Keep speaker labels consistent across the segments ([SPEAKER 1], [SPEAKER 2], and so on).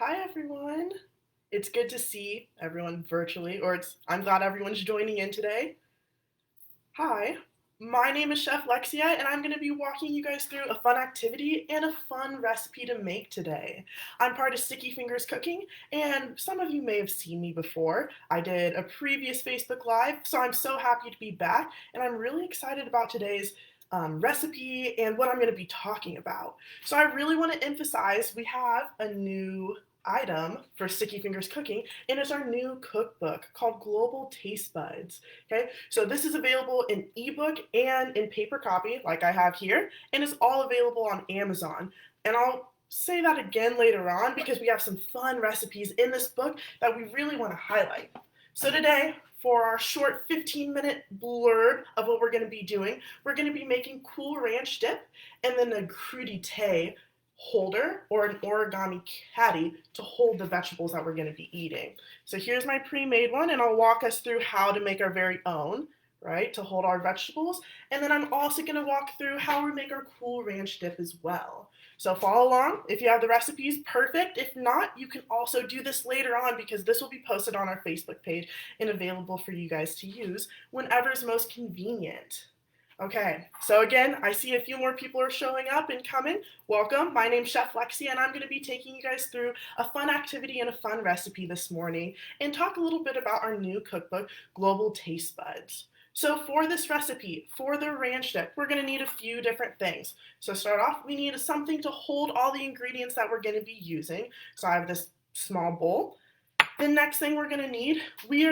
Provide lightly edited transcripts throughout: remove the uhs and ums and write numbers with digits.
[SPEAKER 1] Hi everyone. It's good to see everyone virtually, I'm glad everyone's joining in today. Hi, my name is Chef Lexia, and I'm going to be walking you guys through a fun activity and a fun recipe to make today. I'm part of Sticky Fingers Cooking, and some of you may have seen me before. I did a previous Facebook Live, so I'm so happy to be back, and I'm really excited about today's recipe and what I'm going to be talking about. So I really want to emphasize we have a new item for Sticky Fingers Cooking, and it's our new cookbook called Global Taste Buds. Okay, so this is available in ebook and in paper copy, like I have here, and it's all available on Amazon. And I'll say that again later on because we have some fun recipes in this book that we really want to highlight. So today, for our short 15-minute blurb of what we're going to be doing, we're going to be making Cool Ranch dip and then a crudité holder or an origami caddy to hold the vegetables that we're going to be eating. So here's my pre-made one, and I'll walk us through how to make our very own, right, to hold our vegetables. And then I'm also going to walk through how we make our Cool Ranch dip as well. So follow along. If you have the recipes, perfect. If not, you can also do this later on because this will be posted on our Facebook page and available for you guys to use whenever is most convenient. Okay, so again, I see a few more people are showing up and coming. Welcome, my name's Chef Lexi, and I'm going to be taking you guys through a fun activity and a fun recipe this morning and talk a little bit about our new cookbook, Global Taste Buds. So for this recipe, for the ranch dip, we're going to need a few different things. So to start off, we need something to hold all the ingredients that we're going to be using. So I have this small bowl. The next thing we are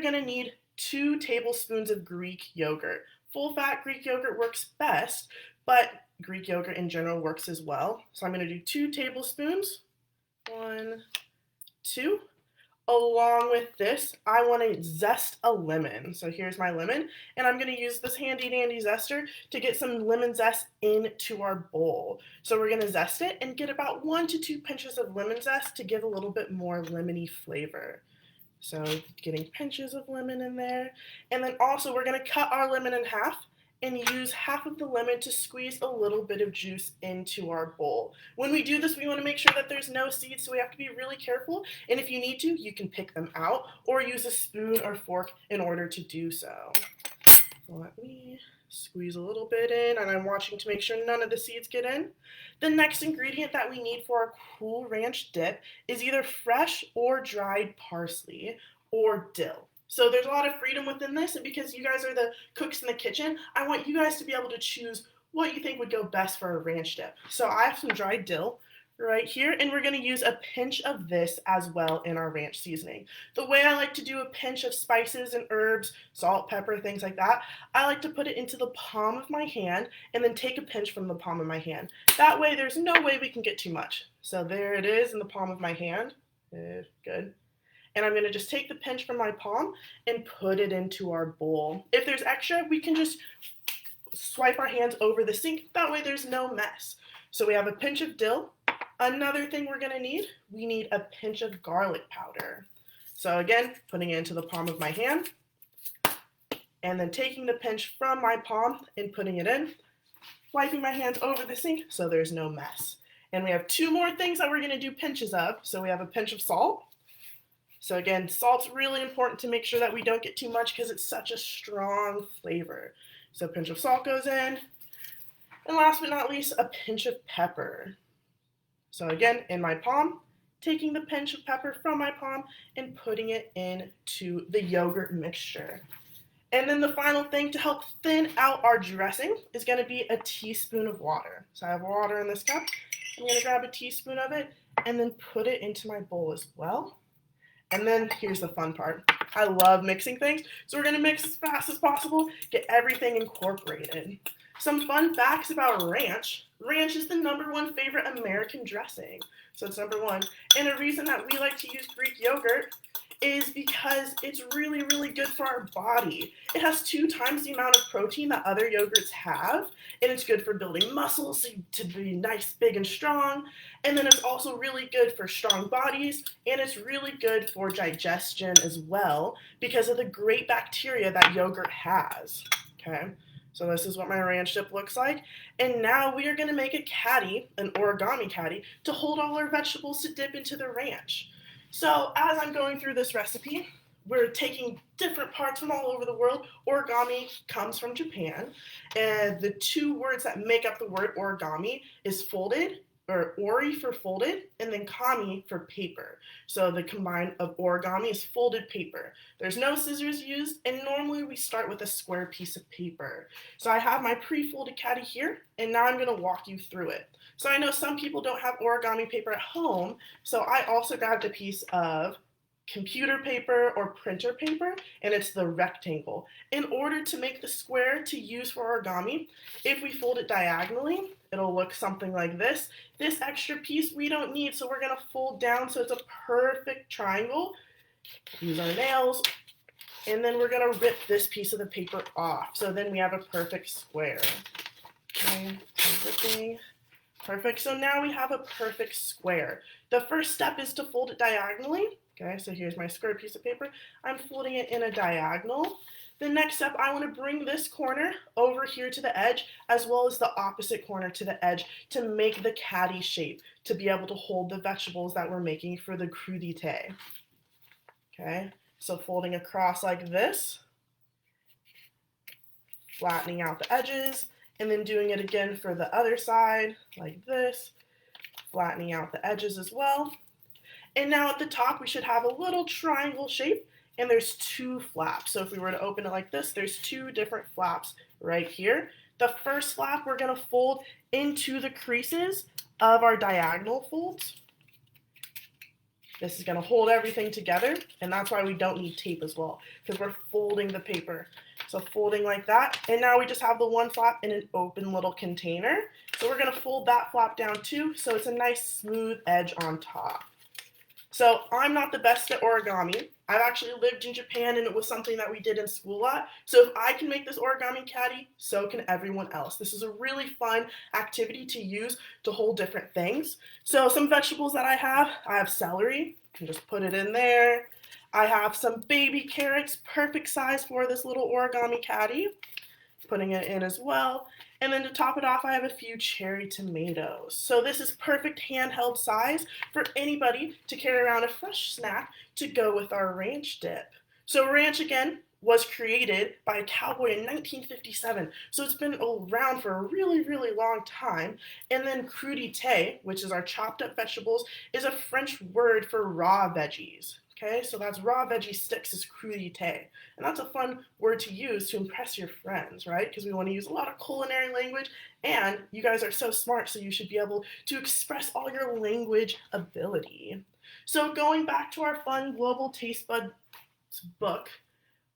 [SPEAKER 1] going to need 2 tablespoons of Greek yogurt. Full-fat Greek yogurt works best, but Greek yogurt in general works as well. So I'm going to do 2 tablespoons. 1, 2. Along with this, I want to zest a lemon. So here's my lemon, and I'm going to use this handy-dandy zester to get some lemon zest into our bowl. So we're going to zest it and get about 1 to 2 pinches of lemon zest to give a little bit more lemony flavor. So getting pinches of lemon in there. And then also we're going to cut our lemon in half and use half of the lemon to squeeze a little bit of juice into our bowl. When we do this, we want to make sure that there's no seeds, so we have to be really careful. And if you need to, you can pick them out or use a spoon or fork in order to do so. Let me squeeze a little bit in, and I'm watching to make sure none of the seeds get in. The next ingredient that we need for our Cool Ranch dip is either fresh or dried parsley or dill. So there's a lot of freedom within this, and because you guys are the cooks in the kitchen, I want you guys to be able to choose what you think would go best for a ranch dip. So I have some dried dill right here, and we're going to use a pinch of this as well in our ranch seasoning. The way I like to do a pinch of spices and herbs, salt, pepper, things like that, I like to put it into the palm of my hand and then take a pinch from the palm of my hand. That way there's no way we can get too much. So there it is in the palm of my hand. Good. And I'm going to just take the pinch from my palm and put it into our bowl. If there's extra, we can just swipe our hands over the sink. That way there's no mess. So we have a pinch of dill. Another thing we're going to need, we need a pinch of garlic powder. So again, putting it into the palm of my hand, and then taking the pinch from my palm and putting it in, wiping my hands over the sink so there's no mess. And we have 2 more things that we're going to do pinches of. So we have a pinch of salt. So again, salt's really important to make sure that we don't get too much because it's such a strong flavor. So a pinch of salt goes in. And last but not least, a pinch of pepper. So again, in my palm, taking the pinch of pepper from my palm and putting it into the yogurt mixture. And then the final thing to help thin out our dressing is going to be a teaspoon of water. So I have water in this cup. I'm going to grab a teaspoon of it and then put it into my bowl as well. And then here's the fun part. I love mixing things, so we're going to mix as fast as possible, get everything incorporated. Some fun facts about ranch. Ranch is the #1 favorite American dressing. So it's #1. And a reason that we like to use Greek yogurt is because it's really, really good for our body. It has 2 times the amount of protein that other yogurts have, and it's good for building muscles to be nice, big, and strong. And then it's also really good for strong bodies, and it's really good for digestion as well because of the great bacteria that yogurt has. Okay, So this is what my ranch dip looks like. And now we are going to make a caddy, an origami caddy, to hold all our vegetables to dip into the ranch. So as I'm going through this recipe, we're taking different parts from all over the world. Origami comes from Japan, and the two words that make up the word origami is folded, or ori for folded, and then kami for paper. So the combine of origami is folded paper. There's no scissors used, and normally we start with a square piece of paper. So I have my pre-folded caddy here, and now I'm going to walk you through it. So I know some people don't have origami paper at home, so I also grabbed a piece of computer paper or printer paper, and it's the rectangle. In order to make the square to use for origami, if we fold it diagonally, it'll look something like this. This extra piece we don't need, so we're going to fold down so it's a perfect triangle. Use our nails, and then we're going to rip this piece of the paper off. So then we have a perfect square. Okay, so ripping. Perfect. So now we have a perfect square. The first step is to fold it diagonally. Okay, so here's my square piece of paper. I'm folding it in a diagonal. The next step, I want to bring this corner over here to the edge, as well as the opposite corner to the edge, to make the caddy shape, to be able to hold the vegetables that we're making for the crudité. Okay, so folding across like this, flattening out the edges, and then doing it again for the other side, like this, flattening out the edges as well. And now at the top, we should have a little triangle shape, and there's two flaps. So if we were to open it like this, there's two different flaps right here. The first flap, we're going to fold into the creases of our diagonal folds. This is going to hold everything together, and that's why we don't need tape as well, because we're folding the paper. So folding like that, and now we just have the one flap in an open little container. So we're going to fold that flap down too, so it's a nice smooth edge on top. So I'm not the best at origami. I've actually lived in Japan, and it was something that we did in school a lot. So if I can make this origami caddy, so can everyone else. This is a really fun activity to use to hold different things. So some vegetables that I have celery. You can just put it in there. I have some baby carrots, perfect size for this little origami caddy. Putting it in as well. And then to top it off, I have a few cherry tomatoes. So this is perfect handheld size for anybody to carry around a fresh snack to go with our ranch dip. So ranch, again, was created by a cowboy in 1957. So it's been around for a really, really long time. And then crudité, which is our chopped up vegetables, is a French word for raw veggies. Okay, so that's raw veggie sticks is crudité. And that's a fun word to use to impress your friends, right? Because we want to use a lot of culinary language, and you guys are so smart, so you should be able to express all your language ability. So going back to our fun Global Taste Buds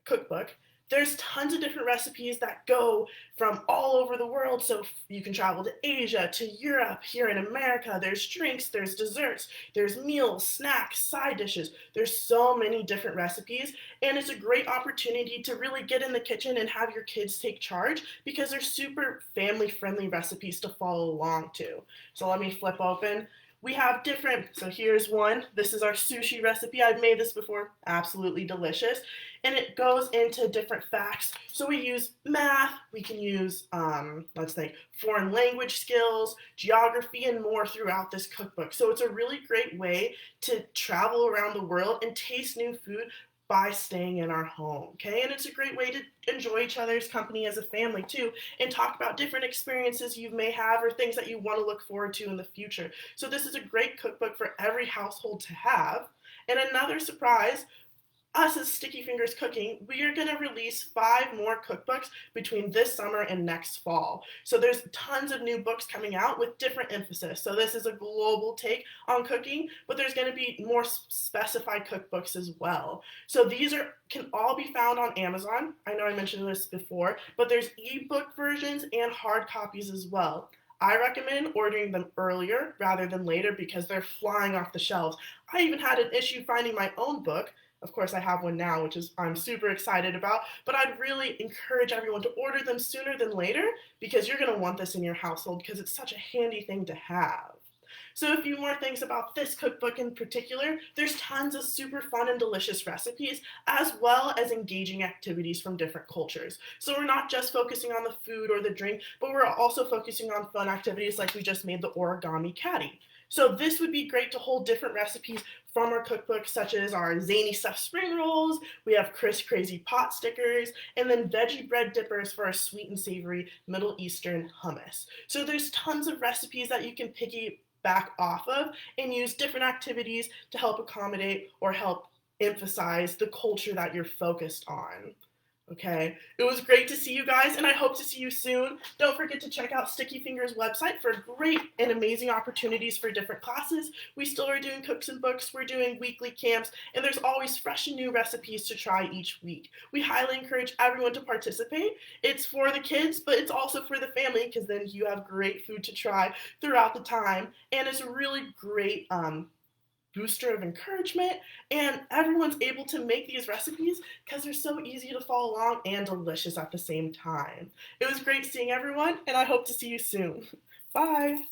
[SPEAKER 1] cookbook, there's tons of different recipes that go from all over the world. So you can travel to Asia, to Europe, here in America. There's drinks, there's desserts, there's meals, snacks, side dishes. There's so many different recipes, and it's a great opportunity to really get in the kitchen and have your kids take charge, because they're super family-friendly recipes to follow along to. So let me flip open. We have different, so here's one. This is our sushi recipe. I've made this before, absolutely delicious. And it goes into different facts. So we use math, we can use, let's think, foreign language skills, geography, and more throughout this cookbook. So it's a really great way to travel around the world and taste new food by staying in our home, okay? And it's a great way to enjoy each other's company as a family too, and talk about different experiences you may have or things that you want to look forward to in the future. So this is a great cookbook for every household to have. And another surprise, us as Sticky Fingers Cooking, we are going to release 5 more cookbooks between this summer and next fall. So there's tons of new books coming out with different emphasis. So this is a global take on cooking, but there's going to be more specified cookbooks as well. So these can all be found on Amazon. I know I mentioned this before, but there's ebook versions and hard copies as well. I recommend ordering them earlier rather than later because they're flying off the shelves. I even had an issue finding my own book. Of course, I have one now, which I'm super excited about, but I'd really encourage everyone to order them sooner than later, because you're going to want this in your household because it's such a handy thing to have. So a few more things about this cookbook in particular. There's tons of super fun and delicious recipes, as well as engaging activities from different cultures. So we're not just focusing on the food or the drink, but we're also focusing on fun activities like we just made the origami caddy. So this would be great to hold different recipes from our cookbook, such as our zany stuffed spring rolls, we have Chris Crazy pot stickers, and then veggie bread dippers for our sweet and savory Middle Eastern hummus. So there's tons of recipes that you can piggyback off of and use different activities to help accommodate or help emphasize the culture that you're focused on. Okay, it was great to see you guys, and I hope to see you soon. Don't forget to check out Sticky Fingers' website for great and amazing opportunities for different classes. We still are doing cooks and books, we're doing weekly camps, and there's always fresh and new recipes to try each week. We highly encourage everyone to participate. It's for the kids, but it's also for the family, because then you have great food to try throughout the time, and it's a really great booster of encouragement, and everyone's able to make these recipes because they're so easy to follow along and delicious at the same time. It was great seeing everyone, and I hope to see you soon. Bye!